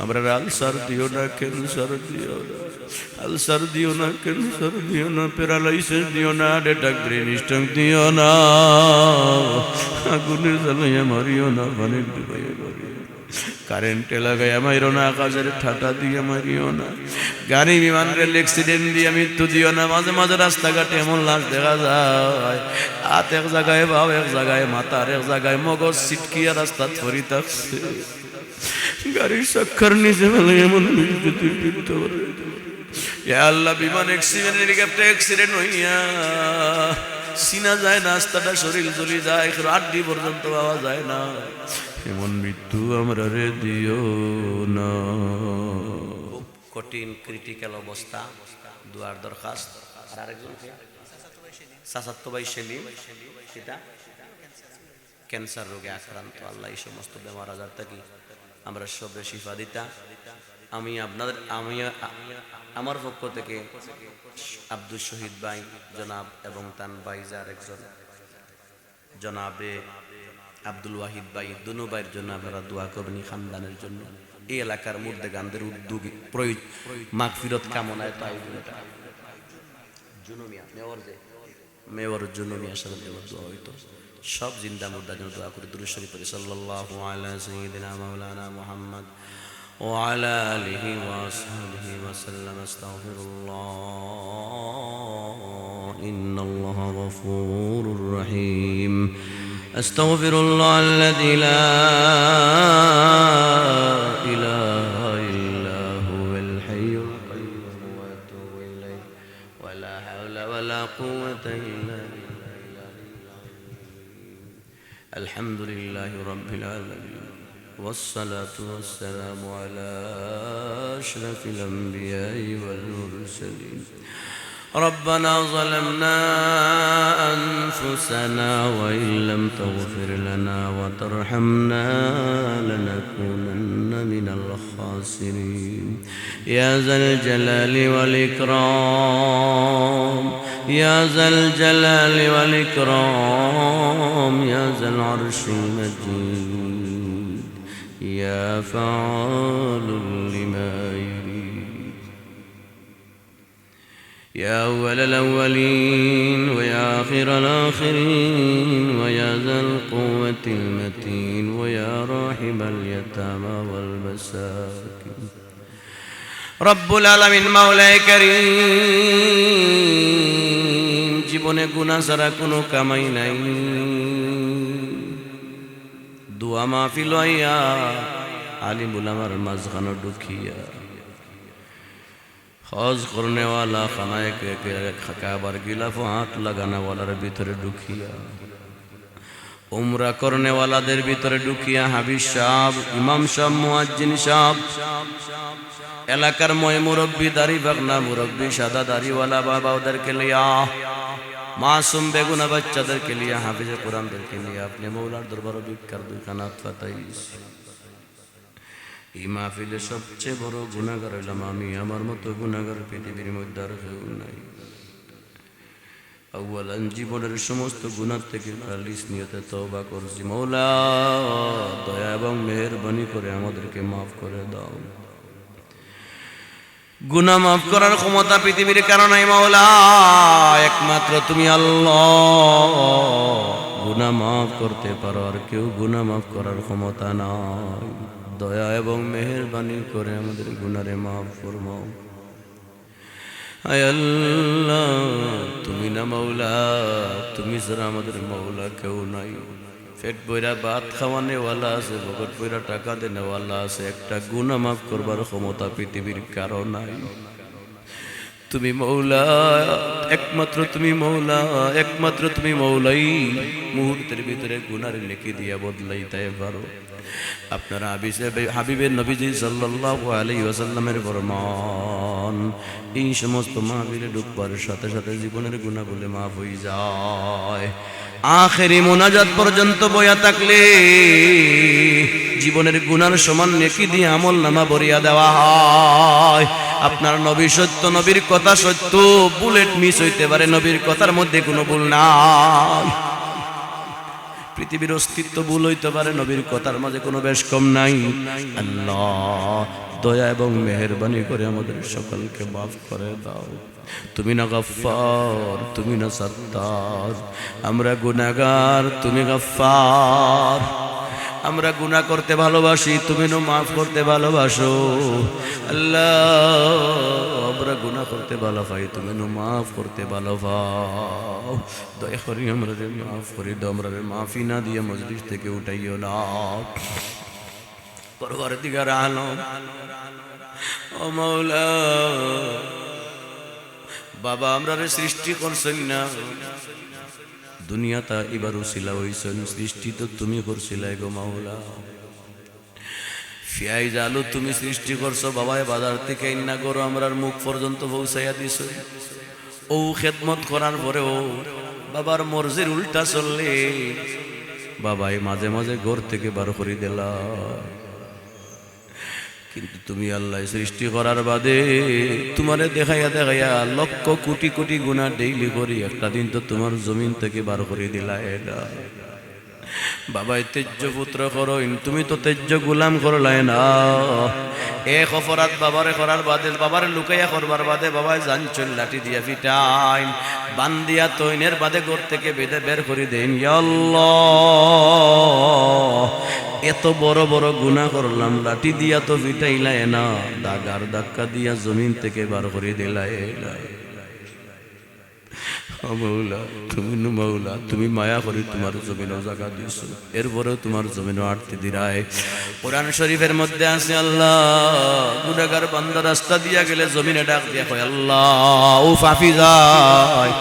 আমরা আলসার দিও না, ক্যান্সার দিও না, আলসার দিও না, ক্যান্সার দিও না, প্যারালাইসিস দিও না, অ্যাটাক ব্রেন স্ট্রোক দিও না, আগুনের জ্বালাইয়া মারিও না, পানির ডুবাইয়া মারিও না, কারেন্টে লাগাইয়া মারিও না, আকাশের ঠাটা দিয়ে মারিও না, গাড়ি বিমান রেল অ্যাক্সিডেন্ট দিয়ে মৃত্যু দিও না। মাঝে মাঝে রাস্তাঘাটে এমন লাশ দেখা যায়, হাত এক জায়গায়, বাও এক জায়গায়, মাথার এক জায়গায়, মগজ ছিটকিয়া রাস্তা থরি থাকছে, গাড়ির সাক্ষার নিচে ফেলে এমন বিদ্যুতের বিরুদ্ধে আল্লাহ বিমান অ্যাক্সিডেন্ট, হেলিকপ্টার অ্যাক্সিডেন্ট হইয়া চিনা যায় না, রাস্তাটা শরীর জ্বলি যায়, আড্ডি পর্যন্ত পাওয়া যায় না, এমন মৃত্যু আমরা রে দিও না। খুব কঠিন ক্রিটিক্যাল অবস্থা, দুয়ার দরখাস্ত। আর আরেকজন চাচাতো ভাই সেলিম, সেটা ক্যান্সার রোগে আক্রান্ত। আল্লাহ এই সমস্ত বেমার আজার থেকে আমরা সবে শিফা দিতা। আমি আমার পক্ষ থেকে আব্দুল শহীদ ভাই জনাব এবং তান ভাই যার একজন জনাবে আব্দুল ওয়াহিদ ভাই, দুনো ভাইয়ের জন্য আপনারা দোয়া করবেন, খানদানের জন্য, এই এলাকার মুর্দে গান্ধের উদ্যোগী মাগফিরত কামনায় তাই জুনুমিয়া মেয়র জুনুমিয়ার সাথে দোয়া হইতো। সব জিন্দা মুর্দার জন্য দোয়া করি। দুরূদ শরীফ পড়ি সাল্লাল্লাহু আলা সাইয়্যিদিনা মাওলানা মুহাম্মদ ওয়া আলা আলিহি ওয়া আসহাবিহি ওয়া সাল্লাম। আস্তাগফিরুল্লাহ ইন্নাল্লাহা গফুরুর রহিম। আস্তাগফিরুল্লাহ আল্লাযী লা ইলাহা ইল্লা হুয়াল হাইয়ুল কাইয়্যুম ওয়া আতুবু ইলাইহি ওয়া লা হাওলা ওয়া লা কুওয়াতা ইল্লা বিল্লাহ। আলহামদুলিল্লাহি রাব্বিল আলামিন والصلاة والسلام على أشرف الأنبياء والمرسلين. ربنا ظلمنا أنفسنا وإن لم تغفر لنا وترحمنا لنكونن من الخاسرين. يا ذا الجلال والإكرام، يا ذا الجلال والإكرام، يا ذا العرش المجيد، يا فعال لما يريد. يا أول الأولين ويا آخر الآخرين، ويا ذا القوة المتين، ويا راحم اليتامى والمساكين. رب العالمين مولاي كريم، জীবনে গুনাহ ছাড়া কোনো কামাই নাই, দোয়া মাহফিল হইয়া আলিম উলামার মাঝখানে ঢুকিয়া হজ করনে ওয়ালা খানায় কাবার গিলাফ হাত লাগানা ওয়ালার ভিতরে ঢুকিয়া, উমরা করনে ওয়ালাদের ভিতরে ঢুকিয়া হাবিব সাহেব, ইমাম সাহেব, মুয়াজ্জিন সাহেব, এলাকার ময় মুরব্বী, দাড়ি বাগনা মুরব্বী, সাদা দাড়িওয়ালা বাবা ওদেরকে লিয়া, মাসুম বেগুনা বাচ্চাদেরকে লিয়া, হাফিজে কোরআনদেরকে লিয়া আপনি মৌলার দরবার ভিক্ষার দুইখানা ফাতাইস। এই মাহফিলে সবচেয়ে বড় গুনাহগার হইলাম আমি, আমার মতো গুনাহগার পৃথিবীর মধ্যে আর কেউ নাই। আউয়ালান জীবনের সমস্ত গুনাহ থেকে খালিস নিয়তে তওবা করছি। মৌলা দয়া এবং মেহেরবানি করে আমাদেরকে মাফ করে দাও। গুনাহ মাফ করার ক্ষমতা পৃথিবীর কারো নাই মাওলা, একমাত্র তুমি আল্লাহ গুনাহ মাফ করতে পারো, আর কেউ গুনাহ মাফ করার ক্ষমতা নাই। দয়া এবং মেহেরবানি করে আমাদের গুনারে মাফ ফরমাও। আয় আল্লাহ তুমি না মাওলা, তুমি ছাড়া আমাদের মাওলা কেউ নাই। পেট বইরা ভাত খাওয়ানেওয়ালা আছে, পকেট বইরা টাকা দেনেওয়ালা আছে, একটা গুনাহ মাফ করবার ক্ষমতা পৃথিবীর কারো নাই। তুমি মৌলা, একমাত্র তুমি মৌলা, একমাত্র তুমি মৌলাই মুহূর্তের ভিতরে গুনার লেখি দিয়া বদলাইতে পারো। আপনারা হাবিবের নবীজি সাল্লাল্লাহু আলাইহি ওয়াসাল্লামের ফরমান, এই সমস্ত মাহফিলে ঢুকবার সাথে সাথে জীবনের গুনাহগুলো মাফ হয়ে যায়। আখেরি মুনাজাত পর্যন্ত বয়া থাকলে জীবনের গুনার সমান নেকি দিয়ে আমল নামা ভরিয়া দেওয়া হয়। আপনার নবী সত্য, নবীর কথা সত্য, বুলেট মিস হইতে পারে, নবীর কথার মধ্যে কোনো ভুল নাই। পৃথিবীর অস্তিত্ব ভুল হইতে পারে, নবীর কথার মাঝে কোনো বেশ কম নাই। আল্লাহ দয়া এবং মেহেরবানি করে আমাদের সকলকে মাফ করে দাও। তুমি না গফফার, তুমি না সত্তার, আমরা গুনাহগার, তুমি গফফার। আমরা গুনাহ করতে ভালোবাসি, তুমি না মাফ করতে ভালোবাসো। আল্লাহ আমরা গুনাহ করতে ভালো পাই, তুমি না মাফ করতে ভালো পাও। দয়া করে আমরা মাফ করে দাও, আমরা মাফি না দিয়ে মজলিস থেকে উঠাইও না। পরবর্তীকার আলম ও মাওলা, বাবা আমরা সৃষ্টি করছেন না, দুনিয়াটা এবার উসিলা হইছেন, সৃষ্টি তো তুমি করছিলাই গো মাওলা। ফিয়াই জালু তুমি সৃষ্টি করছো, বাবায় বাজার থেকে ইন্না করো আমরার মুখ পর্যন্ত পৌঁছাইয়া দিছ। ও খেদমত করার পরেও বাবার মর্জির উল্টা চললে বাবাই মাঝে মাঝে ঘর থেকে বার করে দিলা। কিন্তু তুমি আল্লাহ সৃষ্টি করার বাদে তোমারে দেখাইয়া দেখাইয়া লক্ষ কোটি কোটি গুনাহ ডেইলি করি, একটা দিন তো তোমার জমিন থেকে বার করে দিলা। এটা বাবাই তেজ্য পুত্র করো, তুমি তো তেজ্য গুলাম করলাই না। এক অপরাধ বাবারে করার বাদে, বাবারে লুকাইয়া করবার বাদে বাবাই জানচল লাঠি দিয়া পিটাইন, বান্দিয়া তৈনের বাদে ঘর থেকে বেঁধে বের করে দেন। ইয়া আল্লাহ এত বড় বড় গুনাহ করলাম, লাঠি দিয়া তো পিটাইলাই না, দাগার ধাক্কা দিয়া জমিন থেকে বার করে দিলাই। মাওলা তুমি নু মাওলা, তুমি মায়া করে তোমার জমিনও জায়গা দিয়েছো, এরপরেও তোমার জমিনও আটতে দিরায়। কোরআন শরীফের মধ্যে আছে আল্লাহ গুনাহগার বান্দা রাস্তা দিয়া গেলে জমিনে ডাক দিয়া কয় আল্লাহ ও ফাফি যায়,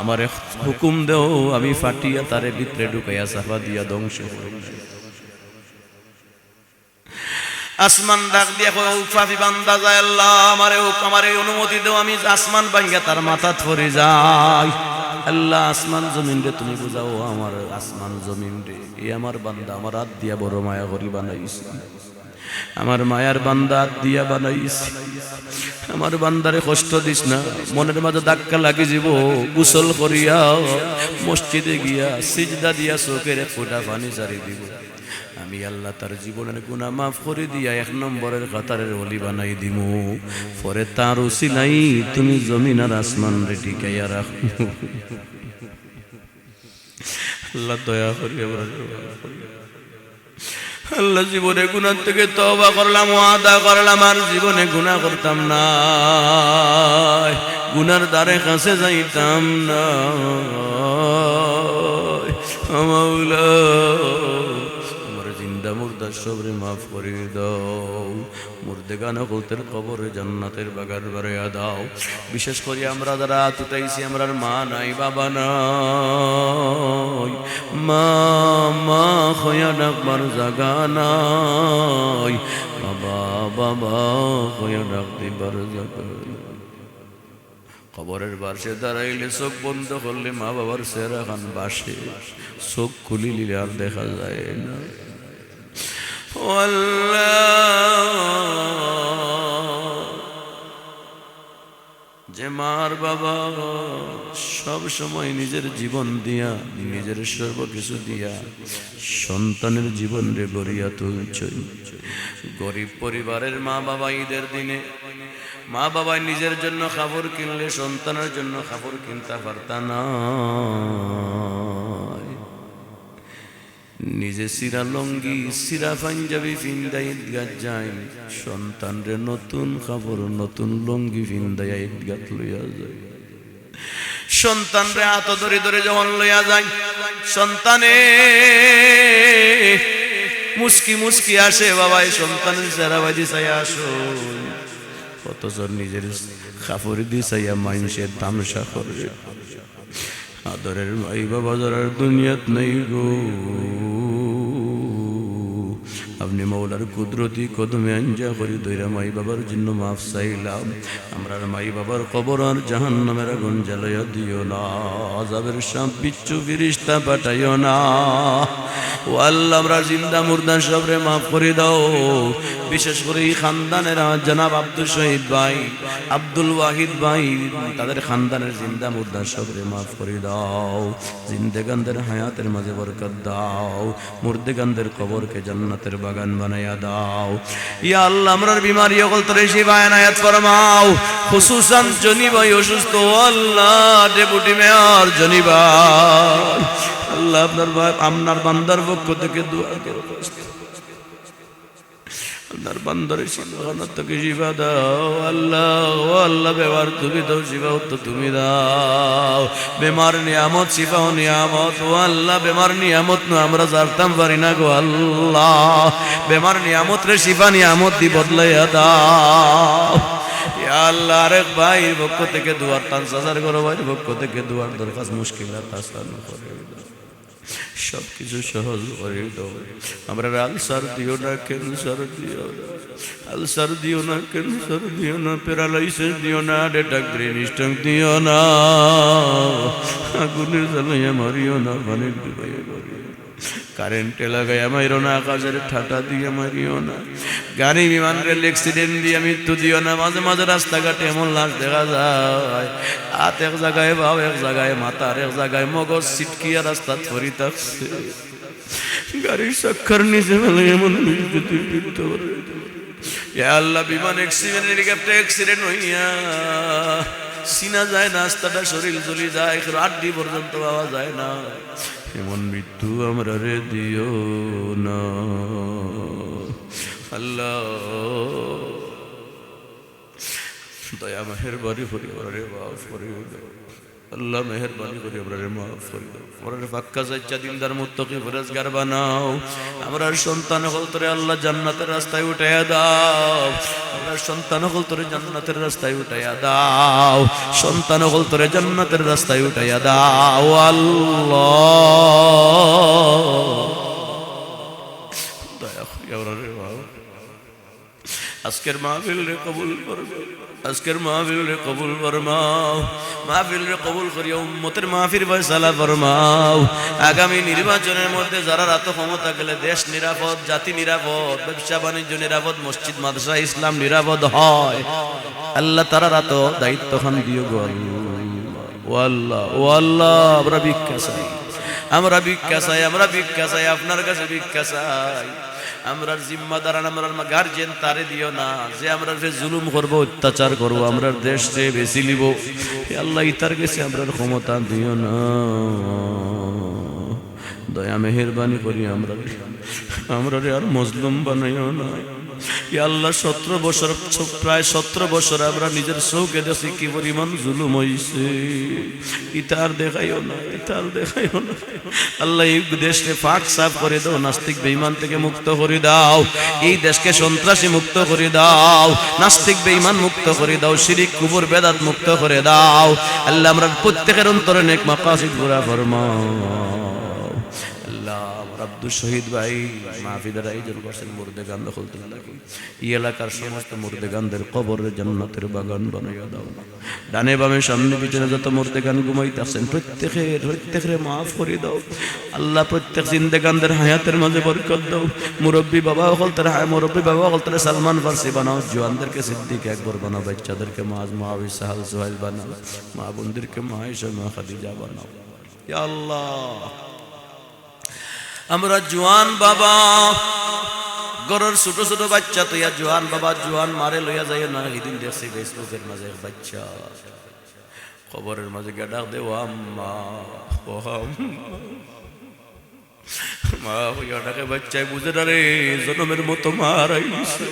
আমার হুকুম দেও আমি ফাটিয়া তারে ভিতরে ঢুকাইয়া চাপা দিয়া ধ্বংস করি। আসমান ডাক দিয়া কয় ও ফাফি বান্দা যায়, আল্লাহ আমারে অনুমতি দাও, আমি আসমান ভাঙ্গা তার মাথাত পড়ে যাই। আল্লাহ আসমান জমিন রে তুমি বুঝাও, আমার আসমান জমিন রে এই আমার বান্দা আমার হাত দিয়া বড় মায়া করি বানাইছি, আমার মায়ার বান্দা হাত দিয়া বানাইছি, আমার বান্দারে কষ্ট দিস না, মনের মাঝে ধাক্কা লাগি যাব, গোসল করিয়া মসজিদে গিয়া সিজদা দিয়া চোখের ফোঁটা পানি ছাড়ি দিব, আমি আল্লাহ তার জীবনের গুনাহ মাফ করে দিয়া এক নম্বরের কাতারের ওলি বানাই দিমু। পরে তার উসিলাই তুমি জমিন আর আসমান রে টিকাইয়া রাখো। আল্লাহ দয়া করি, আল্লাহ জীবনে গুনাহ থেকে তওবা করলাম, ওয়াদা করলাম আর জীবনে গুনাহ করতাম না, গুনার দ্বারে কাছে যাইতাম না। মাওলা মুর্দা সবরে মাফ করে দাও, মুর্দে গানা কলতের কবরে জান্নাতের বাগান বাড়াইয়া দাও। বিশেষ করে আমরা যারা উঠাইছি, আমরা মা নাই বাবা নাই, মা মা খয়া ডাকবার জাগা নাই, বাবা বাবা খয়া ডাক দিবার জাগা। কবরের বাসে দাঁড়াইলে চোখ বন্ধ করলে মা বাবার চেহারা খান বাসে, চোখ খুলিলে আর দেখা যায় না। যে মার বাবা সব সময় নিজের জীবন দিয়া, নিজের সর্বকিছু দিয়া সন্তানের জীবন রে গড়িয়া তুলছে। গরিব পরিবারের মা বাবা ঈদের দিনে মা বাবা নিজের জন্য খাবার কিনলে সন্তানের জন্য খাবার কিনতে পারতা না, নিজে সিরা লঙ্গি সিরা পাঞ্জাবি ফিন্দাই ঈদগাহ যায়, সন্তান রে নতুন কাপড় নতুন লঙ্গি ফিন্দাইয়া ঈদগাহ লইয়া যায়। সন্তান রে হাত ধরে ধরে যখন লইয়া যায়, সন্তানে মুস্কি মুস্কি আসে, বাবাই সন্তানের চেহারা বাজি চাই আসো, অথচ নিজের কাপড় দিয়ে চাইয়া মানুষের তামসা করে। আদরের ভাই বাবা যারার দুনিয়াত নেই গো, আপনি মৌলার কুদরতি কদমে আঞ্জা করি দইরা মাই বাবার জন্য মাফ চাইলাম। আমরার মাই বাবার কবর আর জাহান্নামের আগুন জ্বালাইয়া দিও না, আযাবের সাপ বিচ্ছু ফিরিস্তা পাঠাইও না। ও আল্লাহ আমরা জিন্দা মুর্দা সবরে মাফ করে দাও, বিশেষ করে এই খানদানের জনাব আব্দুল শহীদ ভাই, আব্দুল ওয়াহিদ ভাই, তাদের খানদানের জিন্দা মুর্দা সবরে মাফ করে দাও, জিন্দেগানদের হায়াতের মাঝে বরকত দাও, মুর্দেগানদের কবরকে জান্নাতের বাগান বানাইয়া দাও। ইয়া আল্লাহ আমরার বিমারি অকল তোরে শিফা এনায়েত ফরমাও। খুসুসান জনি ভাই অসুস্থ, আল্লাহ ডেপুটি মেয়র জনি ভাই, আল্লাহ আপনার বান্দার পক্ষ থেকে দোয়া করো, আপনার বান্দারের শিফাখানা থেকে শিফা দাও। আল্লাহ ও আল্লাহ বেমার তুমি দাও, শিফাও তো তুমি দাও। বেমার নিয়ামত, শিফাও নিয়ামত। ও আল্লাহ বেমার নিয়ামত নয় আমরা জানতাম পারি না গো আল্লাহ, বেমার নিয়ামত রে শিফা নিয়ামত দি বদলাইয়া দাও। ইয়া আল্লাহ আরেক ভাইয়ের পক্ষ থেকে দুয়ার তানসাজার করো, ভাইয়ের পক্ষ থেকে দুয়ার দরখাস্ত মুশকিলাত আসান করে সব কিছু সহজ করে দাও। আমরা আলসার দিও না, ক্যান্সার দিও না, আলসার দিও না, ক্যান্সার দিও না, প্যারালাইসিস দিও না, ডেটাক ব্রেন স্ট্রোক দিও না, আগুনের জ্বালাইয়া মারিও না, পানির ডুবাইয়া মারিও না, কারেন্টে লাগাইয়া মারিও না, আকাশের ঠাটা দিয়ে মারিও না, গাড়ি বিমান রেল অ্যাক্সিডেন্ট দিয়ে মৃত্যু দিও না। মাঝে মাঝে রাস্তাঘাটে এমন লাশ দেখা যায়, হাত এক জায়গায়, বাও এক জায়গায়, মাথার এক জায়গায়, মগজ ছিটকিয়া রাস্তা ধরি থাকছে, গাড়ির চাক্কার নিচে ফেলে এমন মৃত্যু করে। ইয়া আল্লাহ বিমান অ্যাক্সিডেন্ট, হেলিকপ্টার অ্যাক্সিডেন্ট হইয়া চিনা যায় না, রাস্তাটা শরীর চলে যায়, আড্ডি পর্যন্ত পাওয়া যায় না, এমন মৃত্যু আমরা রে দিও না আল্লাহ। দয়া মেহেরবানি করি আমরা রে মাফ করে দাও আল্লাহ, মেহেরবানি করি আমরা রে মাফ করে দাও। আমরা পাক্কা সাচ্চা দিনদার মুত্তাকি পরহেজগার বানাও। আমরা সন্তান হল তোরে আল্লাহ জান্নাতের রাস্তায় উঠাইয়া দাও, আমরা সন্তান হল তোরে জান্নাতের রাস্তায় উঠাইয়া দাও, সন্তান হল তোরে জান্নাতের রাস্তায় উঠাইয়া দাও আল্লাহ। দয়া করি আমরা রে মাফ। আজকের মাহফিল রে কবুল করবে, আজকের মাহফিল রে কবুল ফরমাও, মাহফিল রে কবুল করিয়া উম্মতের মাহফিল ফয়সালা ফরমাও। আগামী নির্বাচনের মধ্যে যারা রাত ক্ষমতা গেলে দেশ নিরাপদ, জাতি নিরাপদ, ব্যবসা বাণিজ্য নিরাপদ, মসজিদ মাদ্রাসা ইসলাম নিরাপদ হয়, আল্লাহ তারা রাত দায়িত্ব খান দিও গো ও আল্লাহ। ও আল্লাহ আমরা ভিক্ষা চাই, আমরা ভিক্ষা চাই, আমরা ভিক্ষা চাই, আপনার কাছে ভিক্ষা চাই। আমরার জিম্মাদার, আমরার গার্জেন তারে দিও না যে আমরা জুলুম করবো, অত্যাচার করবো, আমরা দেশ যে বেশি নিব, আল্লাহ ইতার কাছে আমরার ক্ষমতা দিও না। দয়া মেহেরবানি করি আমরা রে আর মজলুম বানাইও না। আল্লাহ 17 বছর, প্রায় 17 বছর আমরা নিজের চোখে দেখি কি পরিমাণ জুলুম হইছে, ইতার দেখাইও না, ইতার দেখাইও না। আল্লাহ এই দেশকে পাক সাফ করে দাও, নাস্তিক বেঈমান থেকে মুক্ত করে দাও, এই দেশকে সন্ত্রাসী মুক্ত করে দাও, নাস্তিক বেঈমান মুক্ত করে দাও, শিরিক কুফর বেদাত মুক্ত করে দাও। আল্লাহ আমরা প্রত্যেকের অন্তরে নেক মাকাসিদ পুরা ফরমাও আল্লাহ। আব্দুল শহীদ ভাই মাহফিলের আয়োজন করছেন, মুর্দেগান দখলতে লাগি, এই এলাকার সমস্ত মুর্দেগানদের কবরের জান্নাতের বাগান বানাইয়া দাও। ডানে বামে সামনে পিছনে যত মুর্দেগান ঘুমাইতেছেন প্রত্যেকের মাফ করে দাও আল্লাহ। প্রত্যেক জিন্দেগানদের হায়াতের মাঝে বরকত দাও। মুরব্বী বাবা হলতে সালমান ফার্সি বানাও, জওয়ানদেরকে সিদ্দিক আকবর বানাও, বাচ্চাদেরকে মাজ মাহাবি সাহাল সোহাইল বানাও, মা বোনদেরকে মা আয়েশা মা খাদিজা বানাও। ইয়া আল্লাহ আমরা জোয়ান বাবা, ঘরের ছোট ছোট বাচ্চা তো ইয়া জোয়ান বাবা, জোয়ান মারে লইয়া যায় না। এদিন দেখছি ফেসবুকের মাঝে বাচ্চা খবরের মাঝে গিয়ে ডাক দেও আম্মা, ও মা, ওইটাকে বাচ্চায় বুঝে না রে জনমের মতো মারাইছে।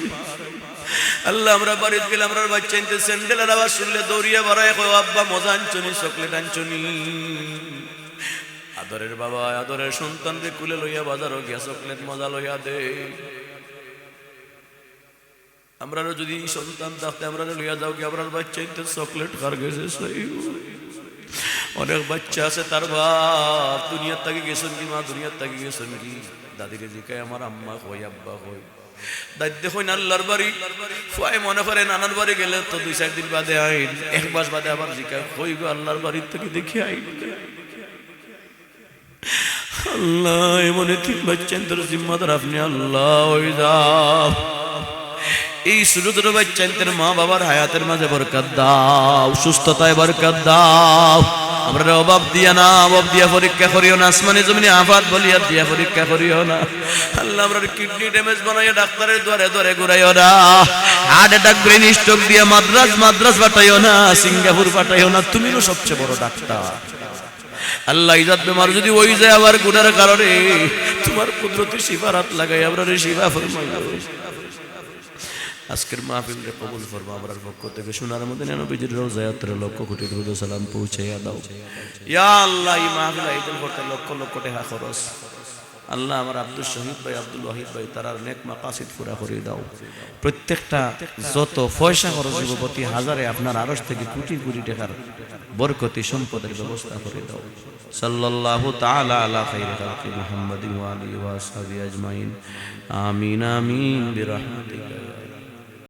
আল্লাহ আমরা বাড়িতে গেলে আমরা বাচ্চা ইনতে স্যান্ডেলের আওয়াজ শুনলে দৌড়িয়া বাড়ায় কয় আব্বা মজা আনছনি, চকলেট আনছনি। আদরের বাবা আদরের সন্তানকে কুলে লইয়া বাজারও গিয়া চকলেট মজা লইয়া দে। আমরা যদি সন্তান থাকতে আমরা লইয়া যাও কি আমরা বাচ্চা ইনতে চকলেট খার গেছে। অনেক বাচ্চা আছে তার বাপ দুনিয়ার থেকে গেছেন কি, মা দুনিয়ার থেকে গেছেন কি, দাদিকে জিকায় আমার আম্মা কই আব্বা কই, দায়িত্ব হই না আল্লাহর বাড়ি ফুয়াই মনে করে নানার বাড়ি গেলে তো 2-4 দিন বাদে আইন, 1 মাস বাদে আবার জিকায় কই গো আল্লাহর বাড়ির থেকে দেখি আইন। আল্লাহ এমন 3 বাচ্চা তোর জিম্মাদার আপনি আল্লাহ, ওই যাও এই ছোট ছোট বাচ্চাদের মা বাবার হায়াতের মাঝে বরকত দাও, সুস্থতায় বরকত দাও। আমরা অভাব দিয়া না, অভাব দিয়া পরীক্ষা করিও না, আসমানে জমিনে আফাত বলিয়া দিয়া পরীক্ষা করিও না আল্লাহ। আমরা কিডনি ড্যামেজ বানাইয়া ডাক্তারের দ্বারে দ্বারে ঘুরাইও না, হার্ট অ্যাটাক ব্রেন স্ট্রোক দিয়া মাদ্রাজ পাঠাইও না, সিঙ্গাপুর পাঠাইও না। তুমি তো সবচেয়ে বড় ডাক্তার আল্লাহ। ইজাত বেমার যদি ওই যায় আবার গুনার কারণে তোমার কুদরতি শিফারাত লাগাই আমরা শিফা ফরমাইও। আজকের মাহফিলকে কবুল ফরমা, আমরার পক্ষ থেকে সোনার মদিনা নবীজির রওজায়াত্রে লক্ষ কোটি দরুদ ও সালাম পৌঁছাইয়া দাও ইয়া আল্লাহ। এই মাহফিল আয়োজন করতে লক্ষ লক্ষ টাকা খরচ আল্লাহ। আমার আব্দুল শহীদ ভাই, আব্দুল ওয়াহিদ ভাই, তারার নেক মাকাসিদ পুরা করে দাও। প্রত্যেকটা যত পয়সা খরচ হবে প্রতি হাজারে আপনার আরশ থেকে কোটি কোটি টাকার বরকতি সম্পদের ব্যবস্থা করে দাও। সাল্লাল্লাহু তাআলা আলা খাইরি খালকি মুহাম্মাদিন ওয়া আলিহি ওয়া আসহাবিহি আজমাইন। আমিন আমিন বিরহমাতিকা।